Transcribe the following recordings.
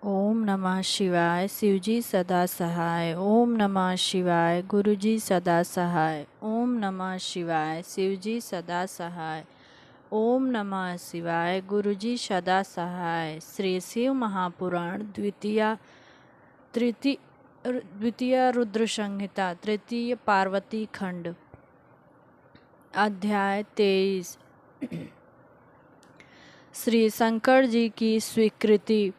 ओम नमः शिवाय। शिवजी सदा सहाय। ओम नमः शिवाय। गुरुजी सदा सहाय। ओम नमः शिवाय। शिवजी सदा सहाय। ओम नमः शिवाय। गुरुजी सदा सहाय। श्री शिव महापुराण द्वितीय रुद्र संहिता तृतीय पार्वती खंड अध्याय 23। श्री शंकर जी की स्वीकृति।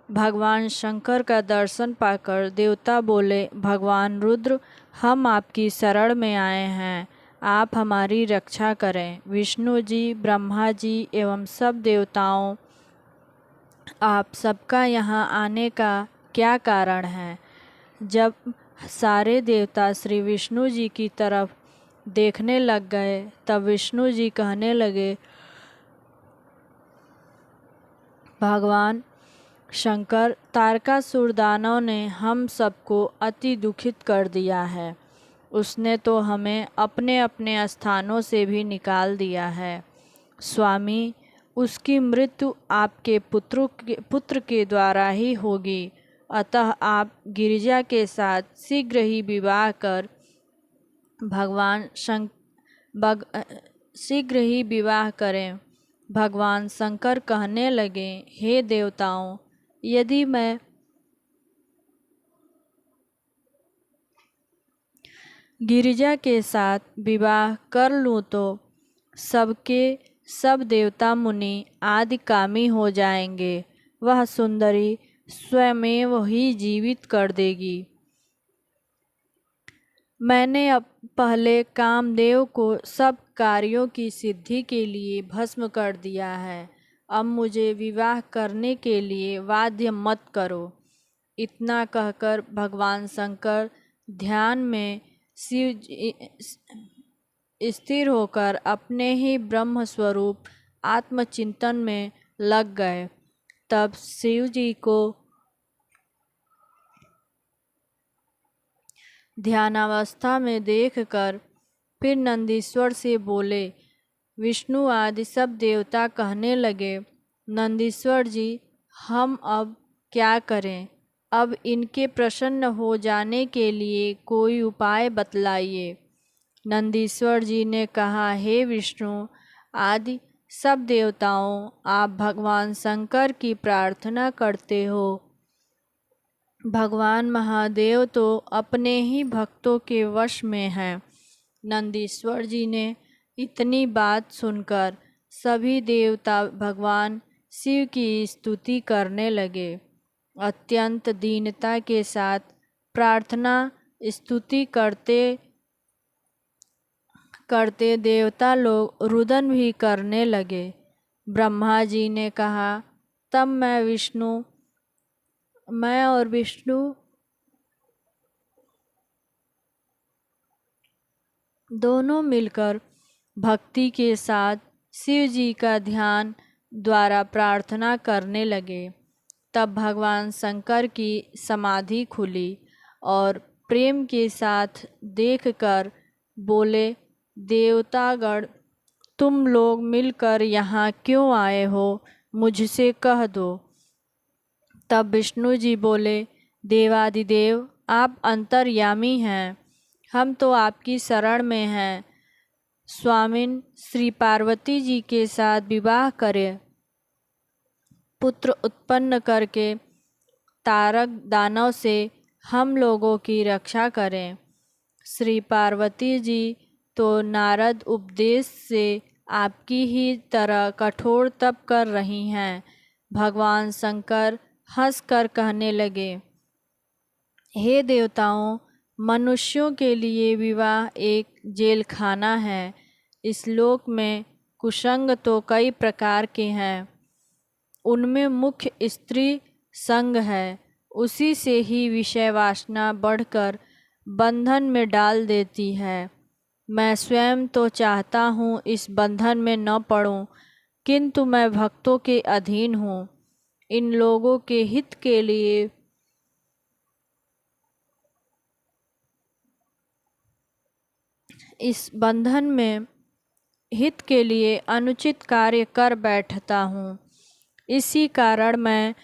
भगवान शंकर का दर्शन पाकर देवता बोले, भगवान रुद्र, हम आपकी शरण में आए हैं, आप हमारी रक्षा करें। विष्णु जी, ब्रह्मा जी एवं सब देवताओं, आप सबका यहाँ आने का क्या कारण है? जब सारे देवता श्री विष्णु जी की तरफ देखने लग गए तब विष्णु जी कहने लगे, भगवान शंकर, तारकासुर दानव ने हम सबको अति दुखित कर दिया है। उसने तो हमें अपने अपने स्थानों से भी निकाल दिया है। स्वामी, उसकी मृत्यु आपके पुत्र के द्वारा ही होगी, अतः आप गिरिजा के साथ शीघ्र ही विवाह कर शीघ्र ही विवाह करें। भगवान शंकर कहने लगे, हे देवताओं, यदि मैं गिरिजा के साथ विवाह कर लूँ तो सब देवता मुनि आदि कामी हो जाएंगे। वह सुंदरी स्वयमेव ही जीवित कर देगी। मैंने अब पहले कामदेव को सब कार्यों की सिद्धि के लिए भस्म कर दिया है। अब मुझे विवाह करने के लिए बाध्य मत करो। इतना कहकर भगवान शंकर ध्यान में स्थिर होकर अपने ही ब्रह्म स्वरूप आत्मचिंतन में लग गए। तब शिव जी को ध्यानावस्था में देखकर फिर नंदीश्वर से बोले, विष्णु आदि सब देवता कहने लगे, नंदीश्वर जी, हम अब क्या करें? अब इनके प्रसन्न हो जाने के लिए कोई उपाय बतलाइए। नंदीश्वर जी ने कहा, हे विष्णु आदि सब देवताओं, आप भगवान शंकर की प्रार्थना करते हो। भगवान महादेव तो अपने ही भक्तों के वश में हैं। नंदीश्वर जी ने इतनी बात सुनकर सभी देवता भगवान शिव की स्तुति करने लगे। अत्यंत दीनता के साथ प्रार्थना स्तुति करते करते देवता लोग रुदन भी करने लगे। ब्रह्मा जी ने कहा, तब मैं और विष्णु दोनों मिलकर भक्ति के साथ शिव जी का ध्यान द्वारा प्रार्थना करने लगे। तब भगवान शंकर की समाधि खुली और प्रेम के साथ देखकर बोले, देवतागण, तुम लोग मिलकर यहाँ क्यों आए हो, मुझसे कह दो। तब विष्णु जी बोले, देवादिदेव, आप अंतर्यामी हैं, हम तो आपकी शरण में हैं। स्वामिन, श्री पार्वती जी के साथ विवाह करें, पुत्र उत्पन्न करके तारक दानव से हम लोगों की रक्षा करें। श्री पार्वती जी तो नारद उपदेश से आपकी ही तरह कठोर तप कर रही हैं। भगवान शंकर हंसकर कहने लगे, हे देवताओं, मनुष्यों के लिए विवाह एक जेल खाना है। इस लोक में कुसंग तो कई प्रकार के हैं, उनमें मुख्य स्त्री संग है। उसी से ही विषय वासना बढ़कर बंधन में डाल देती है। मैं स्वयं तो चाहता हूँ इस बंधन में न पड़ूं, किंतु मैं भक्तों के अधीन हूँ। इन लोगों के हित के लिए इस बंधन में हित के लिए अनुचित कार्य कर बैठता हूँ। इसी कारण मैं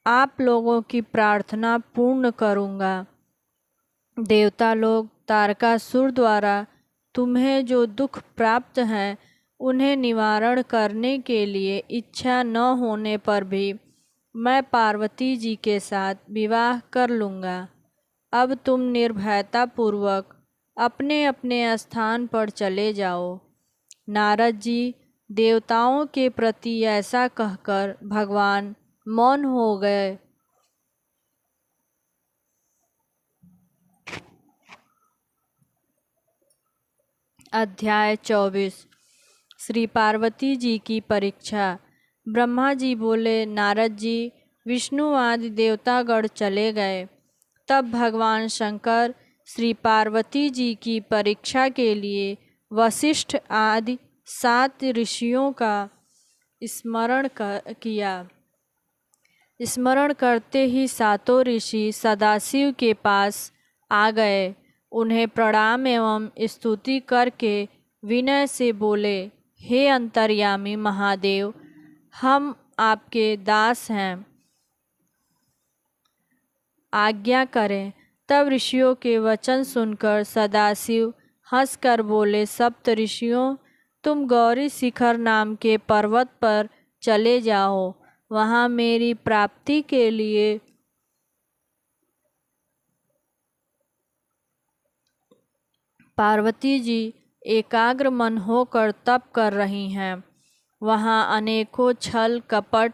आप लोगों की प्रार्थना पूर्ण करूँगा। देवता लोग तारकासुर द्वारा तुम्हें जो दुख प्राप्त है उन्हें निवारण करने के लिए इच्छा न होने पर भी मैं पार्वती जी के साथ विवाह कर लूँगा। अब तुम निर्भयता पूर्वक अपने अपने स्थान पर चले जाओ। नारद जी देवताओं के प्रति ऐसा कहकर भगवान मौन हो गए। अध्याय 24। श्री पार्वती जी की परीक्षा। ब्रह्मा जी बोले, नारद जी, विष्णु आदि देवतागण चले गए। तब भगवान शंकर श्री पार्वती जी की परीक्षा के लिए वशिष्ठ आदि 7 ऋषियों का स्मरण किया। स्मरण करते ही 7 ऋषि सदाशिव के पास आ गए। उन्हें प्रणाम एवं स्तुति करके विनय से बोले, हे अंतर्यामी महादेव, हम आपके दास हैं, आज्ञा करें। तब ऋषियों के वचन सुनकर सदाशिव हंसकर बोले, सप्त ऋषियों, तुम गौरी शिखर नाम के पर्वत पर चले जाओ। वहाँ मेरी प्राप्ति के लिए पार्वती जी एकाग्र मन होकर तप कर रही हैं। वहाँ अनेकों छल कपट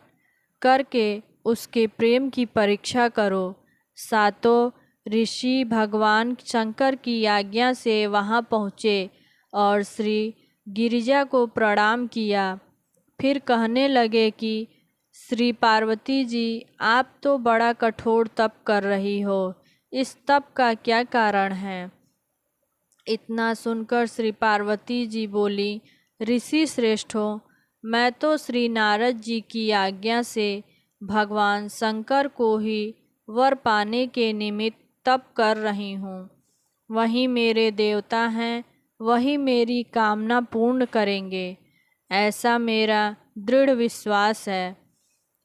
करके उसके प्रेम की परीक्षा करो। 7 ऋषि भगवान शंकर की आज्ञा से वहाँ पहुँचे और श्री गिरिजा को प्रणाम किया। फिर कहने लगे कि श्री पार्वती जी, आप तो बड़ा कठोर तप कर रही हो। इस तप का क्या कारण है? इतना सुनकर श्री पार्वती जी बोली, ऋषि श्रेष्ठों, मैं तो श्री नारद जी की आज्ञा से भगवान शंकर को ही वर पाने के निमित्त तप कर रही हूँ। वही मेरे देवता हैं, वही मेरी कामना पूर्ण करेंगे, ऐसा मेरा दृढ़ विश्वास है।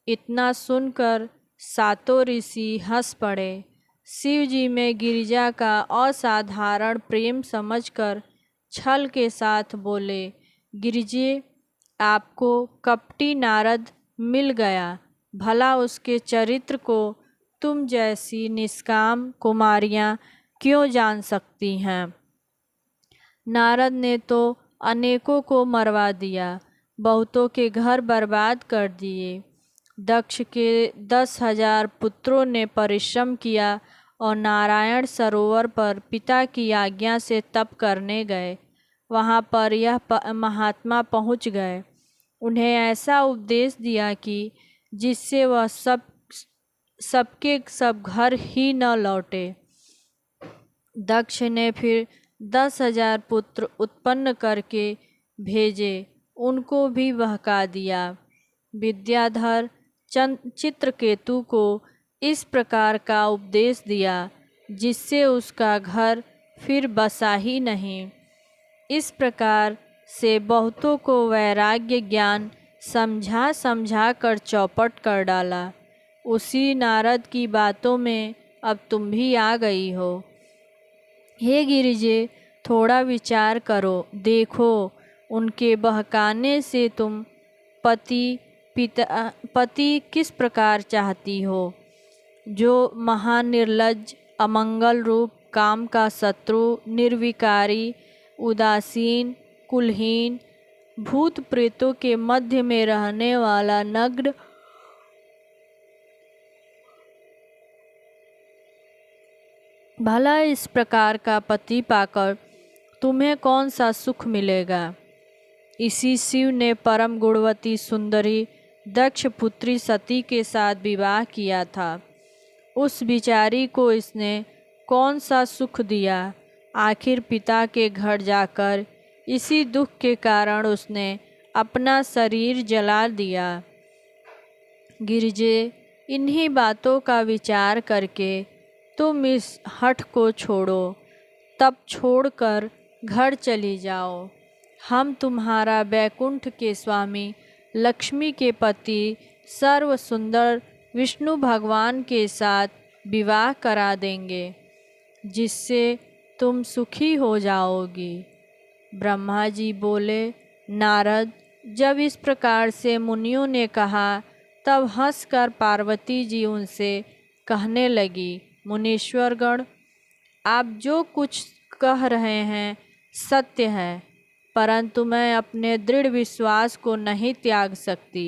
इतना सुनकर 7 ऋषि हंस पड़े। शिव जी में गिरिजा का असाधारण प्रेम समझकर छल के साथ बोले, गिरिजे, आपको कपटी नारद मिल गया। भला उसके चरित्र को तुम जैसी निष्काम कुमारियाँ क्यों जान सकती हैं? नारद ने तो अनेकों को मरवा दिया, बहुतों के घर बर्बाद कर दिए। दक्ष के 10,000 पुत्रों ने परिश्रम किया और नारायण सरोवर पर पिता की आज्ञा से तप करने गए। वहाँ पर यह महात्मा पहुँच गए। उन्हें ऐसा उपदेश दिया कि जिससे वह सबके सब घर ही न लौटे। दक्ष ने फिर 10,000 पुत्र उत्पन्न करके भेजे, उनको भी बहका दिया। विद्याधर चित्रकेतु को इस प्रकार का उपदेश दिया जिससे उसका घर फिर बसा ही नहीं। इस प्रकार से बहुतों को वैराग्य ज्ञान समझा समझा कर चौपट कर डाला। उसी नारद की बातों में अब तुम भी आ गई हो। हे गिरिजे, थोड़ा विचार करो, देखो उनके बहकाने से तुम पति किस प्रकार चाहती हो, जो महानिर्लज्ज, अमंगल रूप, काम का शत्रु, निर्विकारी, उदासीन, कुलहीन, भूत प्रेतों के मध्य में रहने वाला, नग्न, भला इस प्रकार का पति पाकर तुम्हें कौन सा सुख मिलेगा? इसी शिव ने परम गुणवती सुंदरी दक्ष पुत्री सती के साथ विवाह किया था। उस बिचारी को इसने कौन सा सुख दिया? आखिर पिता के घर जाकर इसी दुख के कारण उसने अपना शरीर जला दिया। गिरिजे, इन्हीं बातों का विचार करके तुम इस हठ को छोड़ो, तब छोड़कर घर चली जाओ। हम तुम्हारा वैकुंठ के स्वामी, लक्ष्मी के पति, सर्व सुंदर विष्णु भगवान के साथ विवाह करा देंगे, जिससे तुम सुखी हो जाओगी। ब्रह्मा जी बोले, नारद, जब इस प्रकार से मुनियों ने कहा तब हंसकर पार्वती जी उनसे कहने लगी, मुनीश्वरगण, आप जो कुछ कह रहे हैं सत्य है, परंतु मैं अपने दृढ़ विश्वास को नहीं त्याग सकती।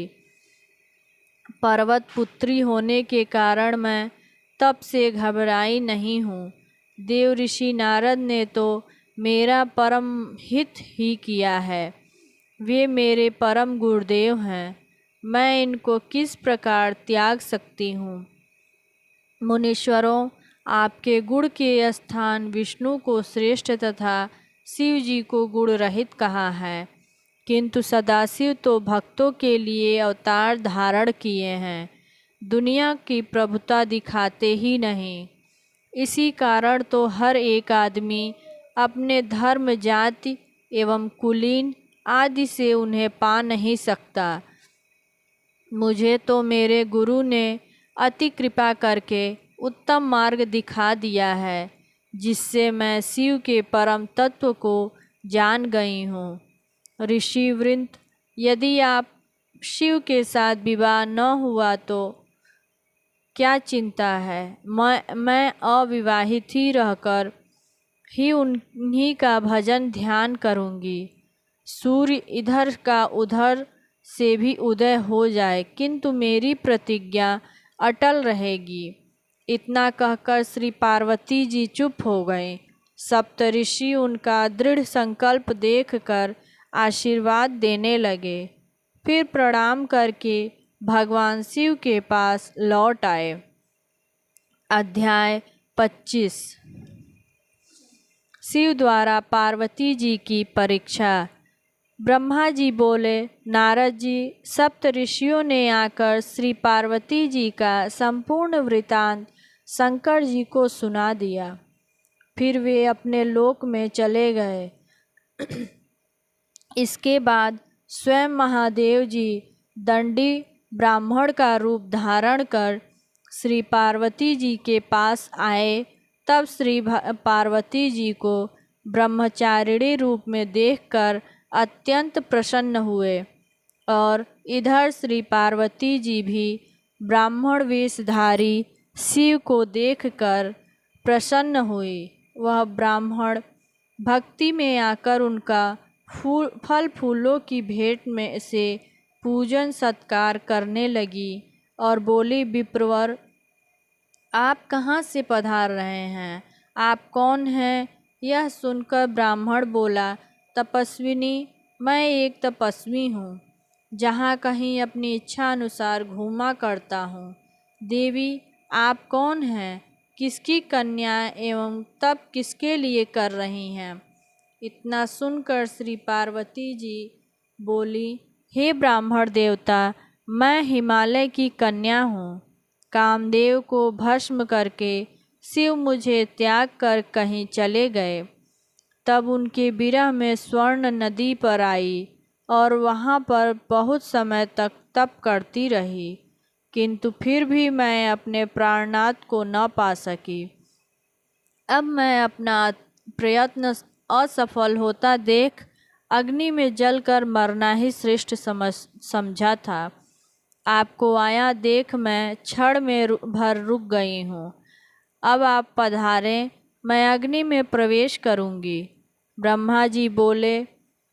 पर्वत पुत्री होने के कारण मैं तब से घबराई नहीं हूँ। देव ऋषि नारद ने तो मेरा परम हित ही किया है। वे मेरे परम गुरुदेव हैं, मैं इनको किस प्रकार त्याग सकती हूँ। मुनीश्वरों, आपके गुण के स्थान विष्णु को श्रेष्ठ तथा शिव जी को गुण रहित कहा है, किंतु सदाशिव तो भक्तों के लिए अवतार धारण किए हैं, दुनिया की प्रभुता दिखाते ही नहीं। इसी कारण तो हर एक आदमी अपने धर्म, जाति एवं कुलीन आदि से उन्हें पा नहीं सकता। मुझे तो मेरे गुरु ने अति कृपा करके उत्तम मार्ग दिखा दिया है, जिससे मैं शिव के परम तत्व को जान गई हूँ। ऋषि वृंद, यदि आप शिव के साथ विवाह न हुआ तो क्या चिंता है। मैं अविवाहित ही रहकर ही उन्हीं का भजन ध्यान करूँगी। सूर्य इधर का उधर से भी उदय हो जाए, किंतु मेरी प्रतिज्ञा अटल रहेगी। इतना कहकर श्री पार्वती जी चुप हो गए। सप्तऋषि उनका दृढ़ संकल्प देखकर आशीर्वाद देने लगे। फिर प्रणाम करके भगवान शिव के पास लौट आए। अध्याय 25। शिव द्वारा पार्वती जी की परीक्षा। ब्रह्मा जी बोले, नारद जी, सप्त ऋषियों ने आकर श्री पार्वती जी का संपूर्ण वृतांत शंकर जी को सुना दिया। फिर वे अपने लोक में चले गए। इसके बाद स्वयं महादेव जी दंडी ब्राह्मण का रूप धारण कर श्री पार्वती जी के पास आए। तब श्री पार्वती जी को ब्रह्मचारिणी रूप में देखकर अत्यंत प्रसन्न हुए और इधर श्री पार्वती जी भी ब्राह्मण वेशधारी शिव को देखकर प्रसन्न हुई। वह ब्राह्मण भक्ति में आकर उनका फल फूलों की भेंट में से पूजन सत्कार करने लगी और बोली, विप्रवर, आप कहाँ से पधार रहे हैं? आप कौन हैं? यह सुनकर ब्राह्मण बोला, तपस्विनी, मैं एक तपस्वी हूँ, जहाँ कहीं अपनी इच्छा अनुसार घूमा करता हूँ। देवी, आप कौन हैं? किसकी कन्या एवं तप किसके लिए कर रही हैं? इतना सुनकर श्री पार्वती जी बोली, हे ब्राह्मण देवता, मैं हिमालय की कन्या हूँ। कामदेव को भस्म करके शिव मुझे त्याग कर कहीं चले गए। तब उनके विरह में स्वर्ण नदी पर आई और वहाँ पर बहुत समय तक तप करती रही, किंतु फिर भी मैं अपने प्राणनाथ को न पा सकी। अब मैं अपना प्रयत्न असफल होता देख अग्नि में जलकर मरना ही श्रेष्ठ समझा था। आपको आया देख मैं क्षण में भर रुक गई हूँ। अब आप पधारें, मैं अग्नि में प्रवेश करूँगी। ब्रह्मा जी बोले,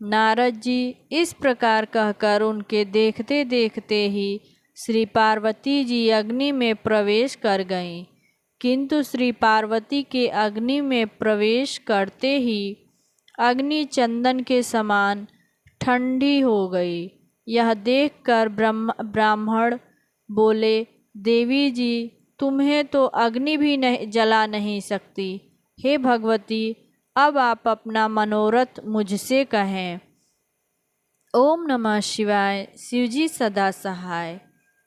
नारद जी, इस प्रकार कहकर उनके देखते देखते ही श्री पार्वती जी अग्नि में प्रवेश कर गईं। किंतु श्री पार्वती के अग्नि में प्रवेश करते ही अग्नि चंदन के समान ठंडी हो गई। यह देखकर ब्राह्मण बोले, देवी जी, तुम्हें तो अग्नि भी नहीं जला नहीं सकती। हे भगवती, अब आप अपना मनोरथ मुझसे कहें। ओम नमः शिवाय। शिवजी सदा सहाय।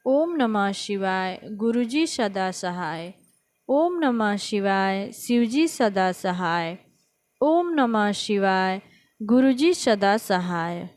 ओम नमः शिवाय। गुरुजी सदा सहाय। ओम नमः शिवाय। शिवजी सदा सहाय। ओम नमः शिवाय। गुरुजी सदा सहाय।